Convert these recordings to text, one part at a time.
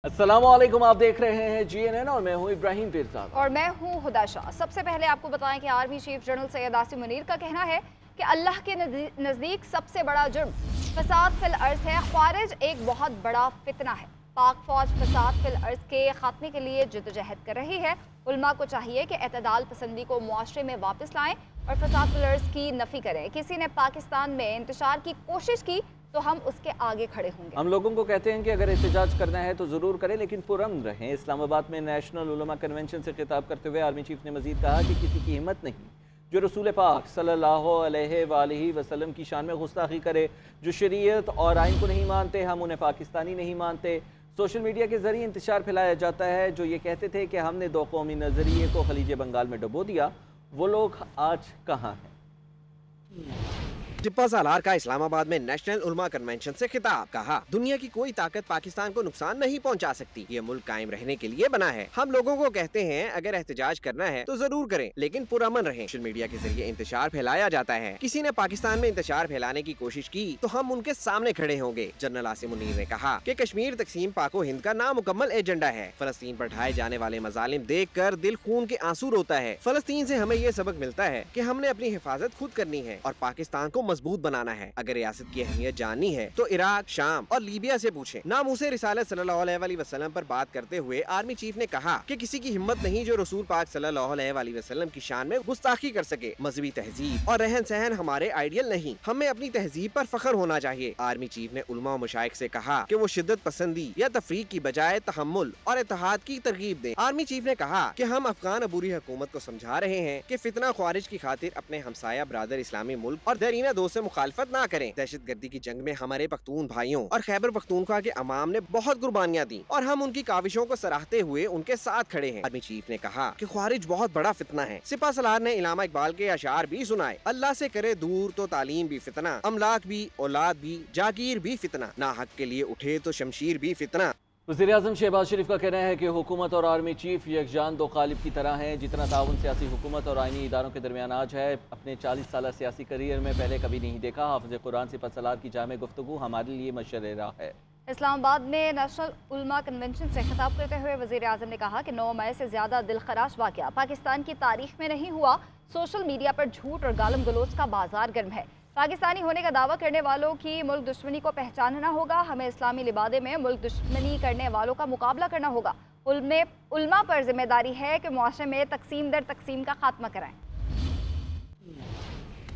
अस्सलामुअलैकुम, आप देख रहे हैं GNN और मैं हूं इब्राहिम पीरज़ादा और मैं हूं हुदा शाह। सबसे पहले आपको बताएं कि army chief general Syed Asim Munir का कहना है कि अल्लाह के नज़दीक सबसे बड़ा जुर्म फसाद फिल अर्ज़ है। ख्वारिज एक बहुत बड़ा फितना है। पाक फौज फसाद फिल अर्ज़ के खात्मे के लिए जद्दोजहद कर रही है। उलमा को चाहिए कि एतदाल पसंदी को मुआशरे में वापस लाएं और फसाद फिल अर्ज़ की नफ़ी करें। किसी ने पाकिस्तान में इंतशार की कोशिश की तो हम उसके आगे खड़े होंगे। हम लोगों को कहते हैं कि अगर एहतजाज करना है तो ज़रूर करें, लेकिन पुरअमन रहें। इस्लामाबाद में नेशनल उलमा कन्वेंशन से खिताब करते हुए आर्मी चीफ ने मजीद कहा कि किसी की हिम्मत नहीं जो रसूल पाक सल्लल्लाहु अलैहि वसल्लम की शान में गुस्ताखी करे, जो शरीयत और आइन को नहीं मानते। हम उन्हें पाकिस्तानी नहीं मानते। सोशल मीडिया के जरिए इंतशार फैलाया जाता है। जो ये कहते थे कि हमने दो कौमी नज़रिए को खलीज बंगाल में डुबो दिया, वो लोग आज कहाँ हैं? टिप्पा सालार का इस्लामाबाद में नेशनल उलमा कन्वेंशन से खिताब। कहा, दुनिया की कोई ताकत पाकिस्तान को नुकसान नहीं पहुंचा सकती। ये मुल्क कायम रहने के लिए बना है। हम लोगों को कहते हैं अगर एहतजाज करना है तो जरूर करें, लेकिन पुरअमन रहें। सोशल मीडिया के जरिए इंतशार फैलाया जाता है। किसी ने पाकिस्तान में इंतशार फैलाने की कोशिश की तो हम उनके सामने खड़े होंगे। जनरल आसिम मुनीर ने कहा कि कश्मीर तकसीम पाको हिंद का नामुकम्मल एजेंडा है। फलस्तीन पर ढाए जाने वाले मजालिम देख कर दिल खून के आंसू रोता है। फलस्तीन से हमें ये सबक मिलता है कि हमने अपनी हिफाजत खुद करनी है और पाकिस्तान को मजबूत बनाना है। अगर रियासत की अहमियत जाननी है तो इराक, शाम और लीबिया से पूछें। नामूसे रिसालत सल्लल्लाहु अलैहि वसल्लम पर बात करते हुए आर्मी चीफ ने कहा कि किसी की हिम्मत नहीं जो रसूल पाक सल्लल्लाहु अलैहि वसल्लम की शान में गुस्ताखी कर सके। मजहबी तहजीब और रहन सहन हमारे आइडियल नहीं, हमें अपनी तहजीब पर फख्र होना चाहिए। आर्मी चीफ ने उलमा और मुशाइख से कहा कि वो शिद्दत पसंदी या तफरीक की बजाय तहम्मुल और इत्तेहाद की तरगीब दें। आर्मी चीफ ने कहा कि हम अफगान अबूरी हुकूमत को समझा रहे हैं कि फितना ख्वारिज की खातिर अपने हमसाया बरादर इस्लामी मुल्क और दरीना दोस्त से मुखालफत ना करें। दहशतगर्दी की जंग में हमारे पख्तून भाइयों और खैबर पख्तूनख्वा के अवाम ने बहुत कुर्बानियां दी और हम उनकी काविशों को सराहते हुए उनके साथ खड़े हैं। आर्मी चीफ ने कहा कि ख्वारिज बहुत बड़ा फितना है। सिपा सलार ने इलामा इकबाल के अशार भी सुनाए। अल्लाह से करे दूर तो तालीम भी फितना, अमलाक भी, औलाद भी, जागीर भी फितना, ना हक के लिए उठे तो शमशीर भी फितना। वज़ीर-ए-आज़म शहबाज शरीफ का कहना है कि हुकूमत और आर्मी चीफ यकजान दो कालिब की तरह हैं। जितना ताउन सियासी हुकूमत और आइनी इदारों के दरमियान आज है, अपने 40 साल सियासी करियर में पहले कभी नहीं देखा। हाफ़िज़ कुरान सिपा सलार की जामे गुफ्तगू हमारे लिए मशअरे राह है। इस्लामाबाद में नेशनल उलमा कन्वेंशन से खिताब करते हुए वज़ीर-ए-आज़म ने कहा कि 9 मई से ज़्यादा दिलखराश वाक़या पाकिस्तान की तारीख में नहीं हुआ। सोशल मीडिया पर झूठ और गालम गलोच का बाजार गर्म है। पाकिस्तानी होने का दावा करने वालों की मुल्क दुश्मनी को पहचानना होगा। हमें इस्लामी लिबादे में मुल्क दुश्मनी करने वालों का मुकाबला करना होगा। उलमा पर जिम्मेदारी है कि मुआशरे में तकसीम दर तकसीम का खात्मा कराएं।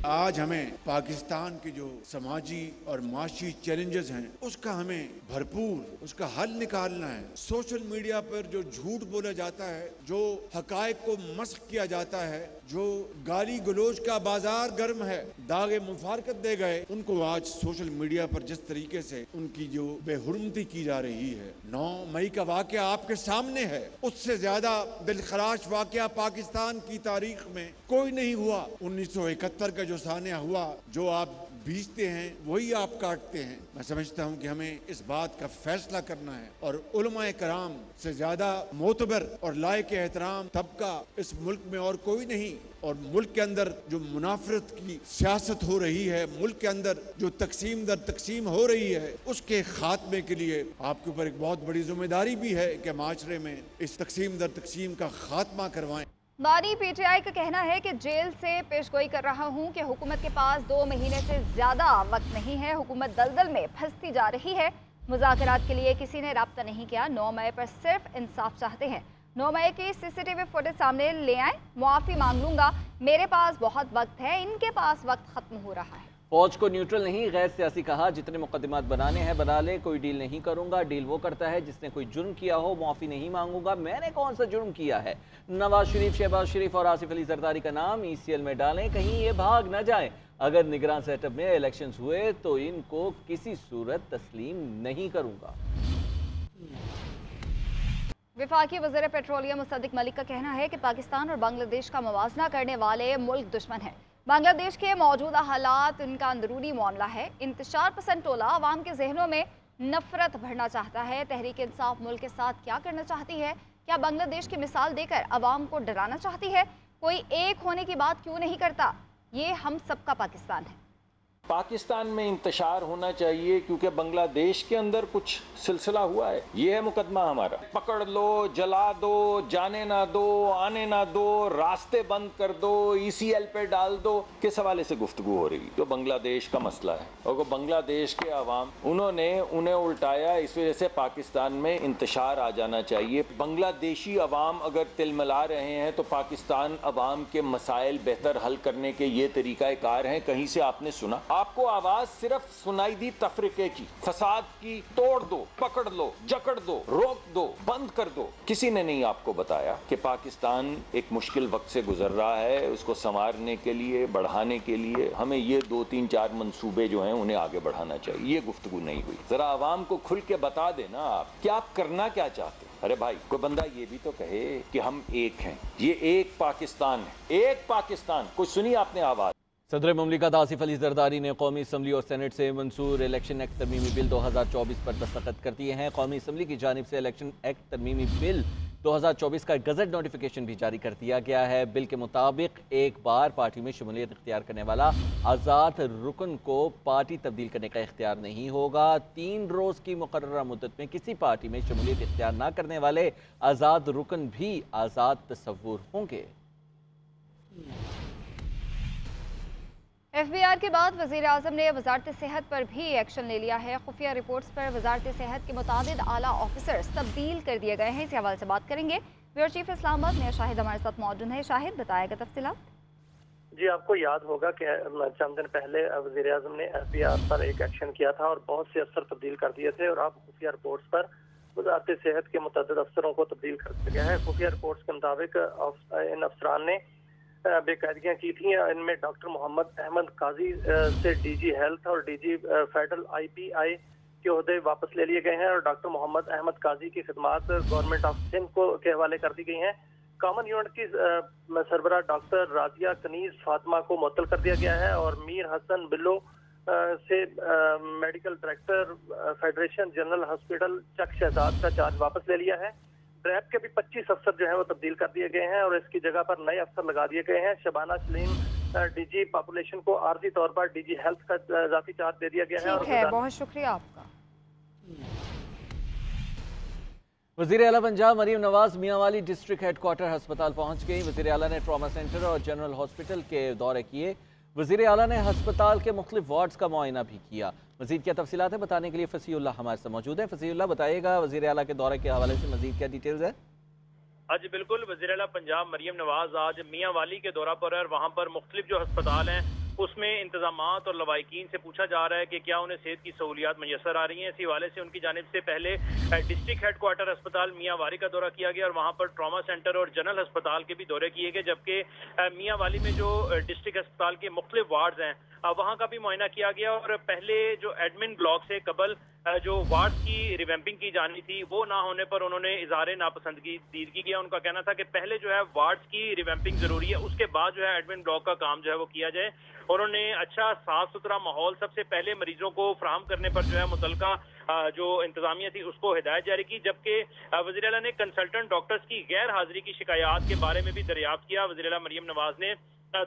आज हमें पाकिस्तान के जो समाजी और माशी चैलेंजेस हैं उसका हमें भरपूर उसका हल निकालना है। सोशल मीडिया पर जो झूठ बोला जाता है, जो हकायक को मस्ख किया जाता है, जो गाली गलोच का बाजार गर्म है, दागे मुफारकत दे गए, उनको आज सोशल मीडिया पर जिस तरीके से उनकी जो बेहुरमती की जा रही है। 9 मई का वाकया आपके सामने है। उससे ज्यादा दिलखराश वाकया पाकिस्तान की तारीख में कोई नहीं हुआ। 1971 का जो सानिया हुआ, जो आप बीजते हैं वही आप काटते हैं। मैं समझता हूं कि हमें इस बात का फैसला करना है और उलमाए कराम से ज्यादा मोतबर और लायक एहतराम तबका इस मुल्क में और कोई नहीं। और मुल्क के अंदर जो मुनाफरत की सियासत हो रही है, मुल्क के अंदर जो तकसीम दर तकसीम हो रही है, उसके खात्मे के लिए आपके ऊपर एक बहुत बड़ी जिम्मेदारी भी है कि माशरे में इस तकसीम दर तकसीम का खात्मा करवाएं। बानी पीटीआई का कहना है कि जेल से पेशगोई कर रहा हूं कि हुकूमत के पास 2 महीने से ज्यादा वक्त नहीं है। हुकूमत दलदल में फंसती जा रही है। मुज़ाकरात के लिए किसी ने राब्ता नहीं किया। 9 मई पर सिर्फ इंसाफ चाहते हैं। 9 मई की CCTV फुटेज सामने ले आए, मुआफ़ी मांग लूंगा। मेरे पास बहुत वक्त है, इनके पास वक्त खत्म हो रहा है। फौज को न्यूट्रल नहीं गैर सियासी कहा। जितने मुकदमात बनाने हैं बना ले, कोई डील नहीं करूंगा। डील वो करता है जिसने कोई जुर्म किया हो। मुआफ़ी नहीं मांगूंगा। मैंने कौन सा जुर्म किया है? नवाज शरीफ, शहबाज शरीफ और आसिफ अली जरदारी का नाम ECL में डालें, कहीं ये भाग न जाए। अगर निगरान सेटअप में इलेक्शंस हुए तो इनको किसी सूरत तस्लीम नहीं करूंगा। वफाकी वज़ीर पेट्रोलियम मुसद्दिक मलिक का कहना है कि पाकिस्तान और बांग्लादेश का मवाजना करने वाले मुल्क दुश्मन है। बांग्लादेश के मौजूदा हालात इनका अंदरूनी मामला है। इंतशार पसंद टोला अवाम के जहनों में नफरत भरना चाहता है। तहरीक इंसाफ मुल्क के साथ क्या करना चाहती है? क्या बांग्लादेश की मिसाल देकर अवाम को डराना चाहती है? कोई एक होने की बात क्यों नहीं करता? ये हम सबका पाकिस्तान है। पाकिस्तान में इंतशार होना चाहिए, क्योंकि बांग्लादेश के अंदर कुछ सिलसिला हुआ है। ये है मुकदमा हमारा। पकड़ लो, जला दो, जाने ना दो, आने ना दो, रास्ते बंद कर दो, ECL पे डाल दो, किस हवाले से गुफ्तगू हो रही? तो बांग्लादेश का मसला है और बांग्लादेश के अवाम उन्होंने उन्हें उल्टाया, इस वजह से पाकिस्तान में इंतशार आ जाना चाहिए। बांग्लादेशी अवाम अगर तिलमिला रहे हैं तो पाकिस्तान अवाम के मसाइल बेहतर हल करने के ये तरीक़ाकार हैं। कहीं से आपने सुना? आपको आवाज सिर्फ सुनाई दी तफरीके की, फसाद की, तोड़ दो, पकड़ लो, जकड़ दो, रोक दो, बंद कर दो। किसी ने नहीं आपको बताया कि पाकिस्तान एक मुश्किल वक्त से गुजर रहा है। उसको संवारने के लिए, बढ़ाने के लिए हमें ये 2, 3, 4 मंसूबे जो हैं उन्हें आगे बढ़ाना चाहिए। ये गुफ्तगू नहीं हुई। जरा आवाम को खुल के बता देना आप कि आप करना क्या चाहते हैं। अरे भाई, कोई बंदा ये भी तो कहे कि हम एक हैं, ये एक पाकिस्तान है, एक पाकिस्तान। कुछ सुनी आपने आवाज? सदर मुमलिकत आसिफ अली जरदारी ने कौमी असम्बली और सेनेट से मंसूर इलेक्शन एक्ट तरमीमी बिल 2024 पर दस्तखत कर दिए हैं। कौमी असम्बली की जानिब से इलेक्शन एक्ट तरमीमी बिल 2024 का गजट नोटिफिकेशन भी जारी कर दिया गया है। बिल के मुताबिक एक बार पार्टी में शमूलियत इख्तियार करने वाला आज़ाद रुकन को पार्टी तब्दील करने का इख्तियार नहीं होगा। 3 रोज़ की मुकर्ररा मुद्दत में किसी पार्टी में शमूलियत इख्तियार न करने वाले आज़ाद रुकन भी आज़ाद तस्वुर होंगे। FBR के बाद वज़ीर आज़म ने वज़ारत सेहत पर भी एक्शन ले लिया है। खुफिया रिपोर्ट्स पर वज़ारत सेहत के मुताबिद आला ऑफिसर्स तब्दील कर दिए गए हैं। इस हवाले से बात करेंगे। ब्यूरो चीफ इस्लामाबाद में शाहिद हमारे साथ मौजूद है। शाहिद, बताएगा तफसीलात। जी, आपको याद होगा कि चंद दिन पहले वज़ीर आज़म ने FBR पर एक एक्शन किया था और बहुत से अफसर तब्दील कर दिए थे, और अब खुफिया रिपोर्ट्स पर वज़ारत सेहत के मुतअद्दिद अफसरों को तब्दील कर दिया गया है। खुफिया रिपोर्ट्स के मुताबिक इन अफसरान ने बेकायदगियाँ की थी। इनमें डॉक्टर मोहम्मद अहमद काजी से DG हेल्थ और DG फेडरल IPI के ओहदे वापस ले लिए गए हैं, और डॉक्टर मोहम्मद अहमद काजी की खिदमात गवर्नमेंट ऑफ सिंध को के हवाले कर दी गई हैं। कॉमन यूनिट की सरबराह डॉक्टर राजिया कनीज फातिमा को मुअत्तल कर दिया गया है, और मीर हसन बिल्लो से medical director federation general hospital Chak Shahzad का चार्ज वापस ले लिया है। ड्रैप के भी 25 अफसर जो है वो तब्दील कर दिए गए हैं, और इसकी जगह पर नए अफसर लगा दिए गए हैं। शबाना सलीम DG पॉपुलेशन को आर्जी तौर पर DG हेल्थ का जाती चार्ज दे दिया गया है। ठीक है, बहुत शुक्रिया आपका। वज़ीर आला पंजाब मरीम नवाज मियांवाली डिस्ट्रिक्ट हेडक्वार्टर अस्पताल पहुंच गई। वज़ीर आला ने ट्रॉमा सेंटर और जनरल हॉस्पिटल के दौरे किए। वज़ीर आला ने अस्पताल के मुख्तलिफ वार्ड्स का मुआयना भी किया। मज़ीद क्या तफसीलात है बताने के लिए फसीउल्लाह हमारे साथ मौजूद है। फसीउल्लाह, बताइएगा वज़ीर आला के दौरे के हवाले से मज़ीद क्या डिटेल्स है? आज बिल्कुल, वज़ीर आला पंजाब मरीम नवाज आज मियांवाली के दौरा पर है। वहाँ पर मुख्तलिफ जो अस्पताल हैं उसमें इंतजामात और लवाहिकीन से पूछा जा रहा है कि क्या उन्हें सेहत की सहूलियात मैसर आ रही हैं। इसी हवाले से उनकी जानिब से पहले डिस्ट्रिक्ट हेडक्वार्टर अस्पताल मियांवाली का दौरा किया गया और वहाँ पर ट्रॉमा सेंटर और जनरल अस्पताल के भी दौरे किए गए, जबकि मियांवाली में जो डिस्ट्रिक्ट अस्पताल के मुख्तलिफ वार्ड्स हैं वहाँ का भी मुआयना किया गया। और पहले जो एडमिन ब्लॉक से कबल जो वार्ड की रिवैम्पिंग की जानी थी वो ना होने पर उन्होंने इज़हार नापसंदगी दीर्घी किया। उनका कहना था कि पहले जो है वार्ड्स की रिवैम्पिंग जरूरी है, उसके बाद जो है एडमिन ब्लॉक का काम जो है वो किया जाए। उन्होंने अच्छा साफ सुथरा माहौल सबसे पहले मरीजों को फराहम करने पर जो है मुतलका जो इंतजामिया थी उसको हिदायत जारी की, जबकि वज़ीर आला ने कंसल्टेंट डॉक्टर्स की गैर हाजिरी की शिकायत के बारे में भी दरियाफ्त किया। वज़ीर आला मरीम नवाज ने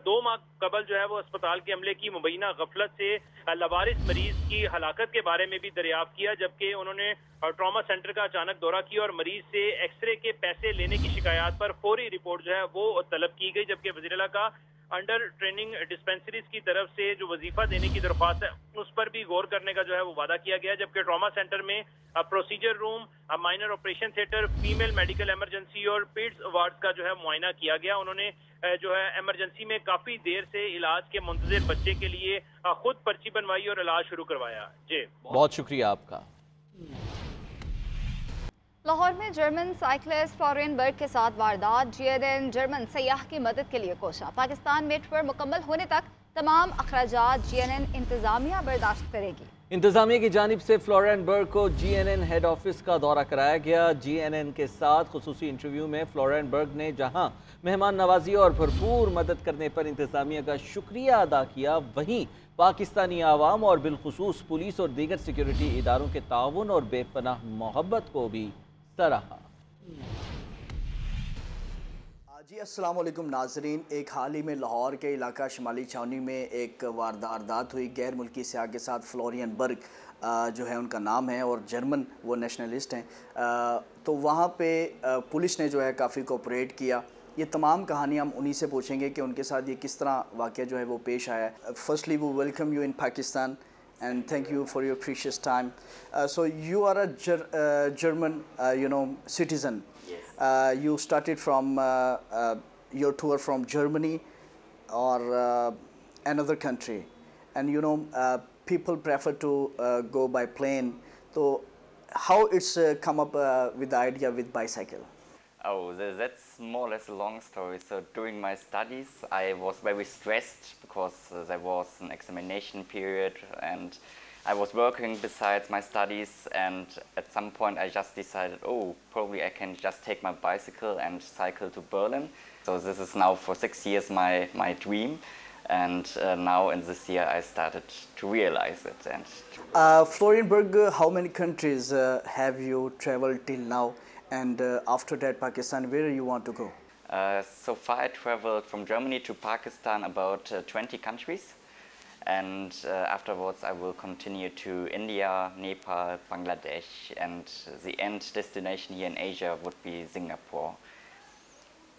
2 माह कबल जो है वो अस्पताल के अमले की मुबैना गफलत से लवारिस मरीज की हलाकत के बारे में भी दरियाफ्त किया, जबकि उन्होंने ट्रॉमा सेंटर का अचानक दौरा किया और मरीज से एक्सरे के पैसे लेने की शिकायत पर फौरी रिपोर्ट जो है वो तलब की गई। जबकि वज़ीर आला का अंडर ट्रेनिंग डिस्पेंसरीज की तरफ से जो वजीफा देने की दरख्वास्त है उस पर भी गौर करने का जो है वो वादा किया गया, जबकि ट्रॉमा सेंटर में procedure room, minor operation theatre, female medical emergency और पीड्स वार्ड का जो है मुआयना किया गया। उन्होंने जो है इमरजेंसी में काफी देर से इलाज के मुंतजिर बच्चे के लिए खुद पर्ची बनवाई और इलाज शुरू करवाया। जी, बहुत शुक्रिया आपका। लाहौर में जर्मन साइक्लिस्ट फ्लोरेन बर्ग के साथ वारदात। GNN जर्मन सयाह की मदद के लिए कोशा। पाकिस्तान में टूर मुकम्मल होने तक तमाम अखराजात GNN इंतजामिया बर्दाश्त करेगी। इंतजामिया की जानिब से फ्लोरेन बर्ग को GNN हेड ऑफिस का दौरा कराया गया। GNN के साथ खुसूसी इंटरव्यू में फ्लोरेन बर्ग ने जहां मेहमान नवाजी और भरपूर मदद करने पर इंतजामिया का शुक्रिया अदा किया, वहीं पाकिस्तानी आवाम और बिलखुसूस पुलिस और दीगर सिक्योरिटी इदारों के ताउन और बेपनाह मोहब्बत को भी सराहा। आज जी अस्सलाम वालेकुम नाजरीन। एक हाल ही में लाहौर के इलाका शुमाली छावनी में एक वारदात हुई गैर मुल्की सियाह के साथ। फ्लोरियन बर्ग जो है उनका नाम है और जर्मन वो नेशनलिस्ट हैं। तो वहाँ पे पुलिस ने जो है काफ़ी कोऑपरेट किया। ये तमाम कहानी हम उन्हीं से पूछेंगे कि उनके साथ ये किस तरह वाक़या जो है वो पेश आया। फर्स्टली वो welcome you in Pakistan and thank you for your precious time. So you are a German, citizen. Yes. You started from your tour from Germany or another country, and people prefer to go by plane. So how it's come up with the idea with bicycle? Oh, that's more or less a long story. So during my studies, I was very stressed because there was an examination period and I was working besides my studies, and at some point I just decided, oh, probably I can just take my bicycle and cycle to Berlin. So this is now for 6 years my dream, and now in this year I started to realize it. And Florian Berg, how many countries have you traveled till now? And after that, Pakistan, where you want to go? So far I traveled from Germany to Pakistan about 20 countries, and afterwards I will continue to India, Nepal, Bangladesh, and the end destination here in Asia would be Singapore.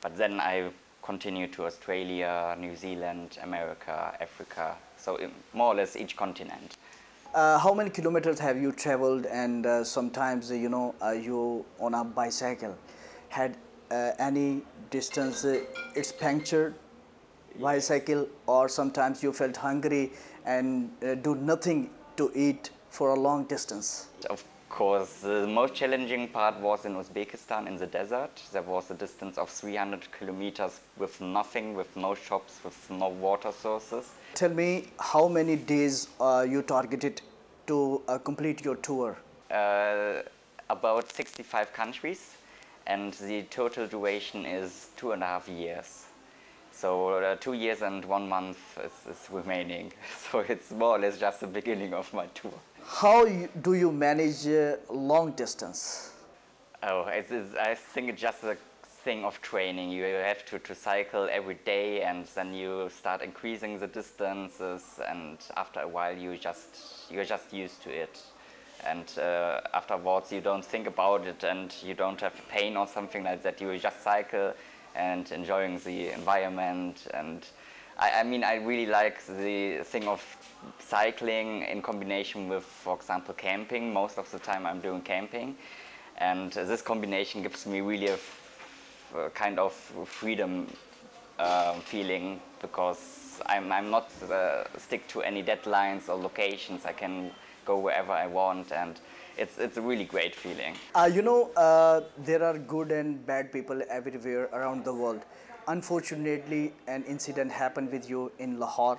But then I continue to Australia, New Zealand, America, Africa, so more or less each continent. How many kilometers have you traveled? And sometimes you on a bicycle had any distance it's punctured bicycle, or sometimes you felt hungry and do nothing to eat for a long distance? Of course, the most challenging part was in Uzbekistan in the desert. There was a distance of 300 kilometers with nothing, with no shops, with no water sources. Tell me, how many days you targeted to complete your tour? About 65 countries, and the total duration is 2.5 years. So 2 years and 1 month is remaining. So it's more or less just the beginning of my tour. How do you manage long distance? Oh, I think it's just a thing of training. You have to cycle every day, and then you start increasing the distances, and after a while you're just used to it. And afterwards you don't think about it, and you don't have pain or something like that. You just cycle and enjoying the environment. And I mean, I really like the thing of cycling in combination with, for example, camping. Most of the time I'm doing camping, and this combination gives me really a kind of freedom feeling, because I'm not stick to any deadlines or locations. I can go wherever I want, and it's a really great feeling. There are good and bad people everywhere around the world. Unfortunately, an incident happened with you in Lahore,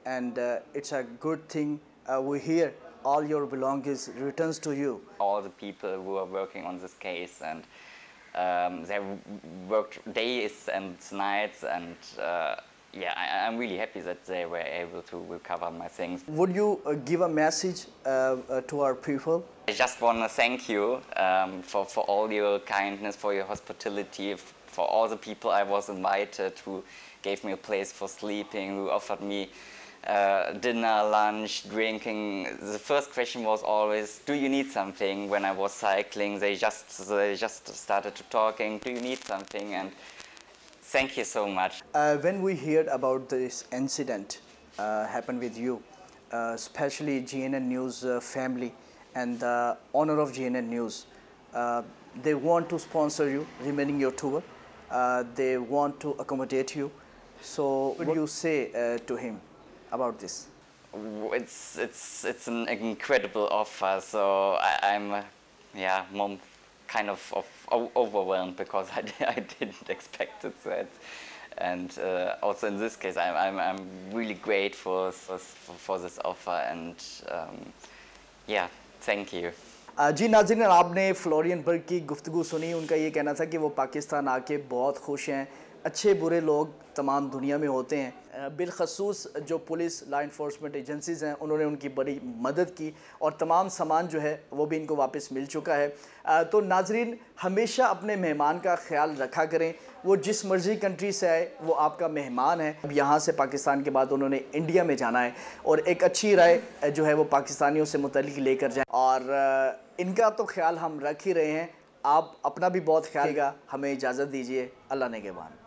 and it's a good thing we hear all your belongings returns to you. All the people who are working on this case, and they worked days and nights, and I'm really happy that they were able to recover my things. Would you give a message to our people? I just want to thank you for all your kindness, for your hospitality, for all the people I was invited, who gave me a place for sleeping, who offered me dinner, lunch, drinking. The first question was always, do you need something? When I was cycling, they just started to talking, do you need something? And thank you so much. When we heard about this incident happened with you, especially GNN News family and the owner of GNN News, they want to sponsor you remaining your tour. They want to accommodate you. So what do you say to him about this? It's an incredible offer. So I'm kind of overwhelmed, because I didn't expect it that. And also in this case, I'm really grateful for this offer, and thank you. जी नाज़रीन, आपने Florian बर्ग की गुफ्तगू सुनी। उनका ये कहना था कि वो पाकिस्तान आके बहुत खुश हैं, अच्छे बुरे लोग तमाम दुनिया में होते हैं। बिलखसूस जो पुलिस लॉ इन्फोर्समेंट एजेंसीज़ हैं उन्होंने उनकी बड़ी मदद की और तमाम सामान जो है वो भी इनको वापस मिल चुका है। तो नाजरीन, हमेशा अपने मेहमान का ख्याल रखा करें। वो जिस मर्ज़ी कंट्री से आए वो आपका मेहमान है। अब यहाँ से पाकिस्तान के बाद उन्होंने इंडिया में जाना है और एक अच्छी राय जो है वो पाकिस्तानियों से मुतल्लिक लेकर जाएँ और इनका तो ख्याल हम रख ही रहे हैं। आप अपना भी बहुत ख्याल रखिएगा। हमें इजाज़त दीजिए। अल्लाह ने के बाद।